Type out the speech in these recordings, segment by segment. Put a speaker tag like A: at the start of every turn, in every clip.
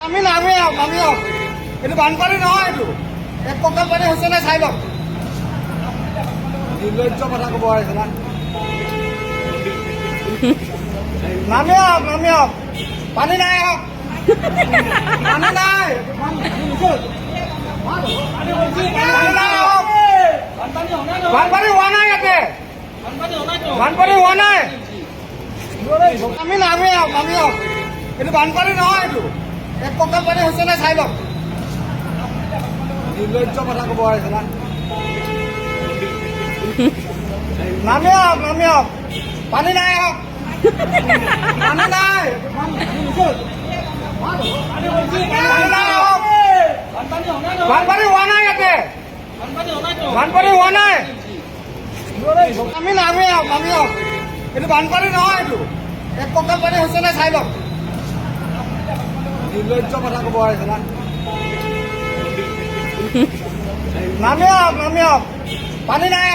A: আমি নামিয়ক এইটো বানপানী নহয়, এইটো এক কঁকাল পানী হৈছে নে চাই লওক। নিৰ্লজ্জ কথা ক'ব আহিছে না। নামিয়ক পানী নাই, পানী নাই, বানপানী হোৱা নাই ইয়াতে, বানপানী হোৱা নাই। আমি নামিয়ক এইটো বানপানী নহয়, এইটো এক কঁকাল পানী হৈছে নে চাই লওক। নিৰ্লজ্জ কথা ক'ব আহিছে না। নামিয়ক পানী নাই, পানী নাই, বানপানী হোৱা নাই ইয়াতে, বানপানী হোৱা নাই। আমি নামিয়ক এইটো বানপানী নহয়, এইটো এক কঁকাল পানী হৈছে নে চাই লওক। নিৰ্লজ্জ কথা ক'ব আহিছে না। নামিয়ক পানী নাই,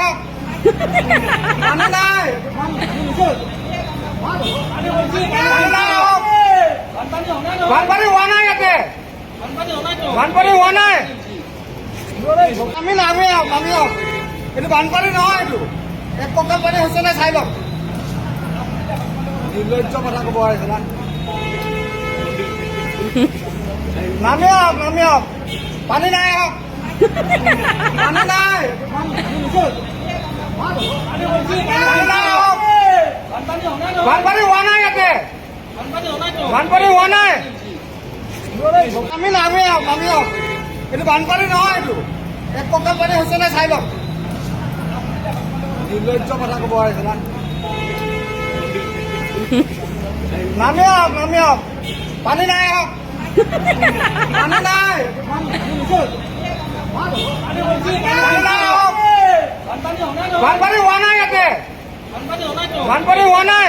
A: পানী নাই, বানপানী হোৱা নাই ইয়াতে, বানপানী হোৱা নাই। আমি নামিয়ক এইটো বানপানী নহয়, এইটো এক কঁকাল পানী হৈছে নে চাই লওক। নিৰ্লজ্জ কথা ক'ব আহিছে না। নামিয়ক পানী নাই, পানী নাই, বানপানী হোৱা নাই ইয়াতে, বানপানী হোৱা নাই। আমি নামিয়ক এইটো বানপানী নহয়, এইটো এক কঁকাল পানী হৈছে নে চাই লওক। নিৰ্লজ্জ কথা ক'ব আহিছে না। নামিয়ক পানী নাই, পানী নাই, বানপানী হোৱা নাই ইয়াতে, বানপানী হোৱা নাই।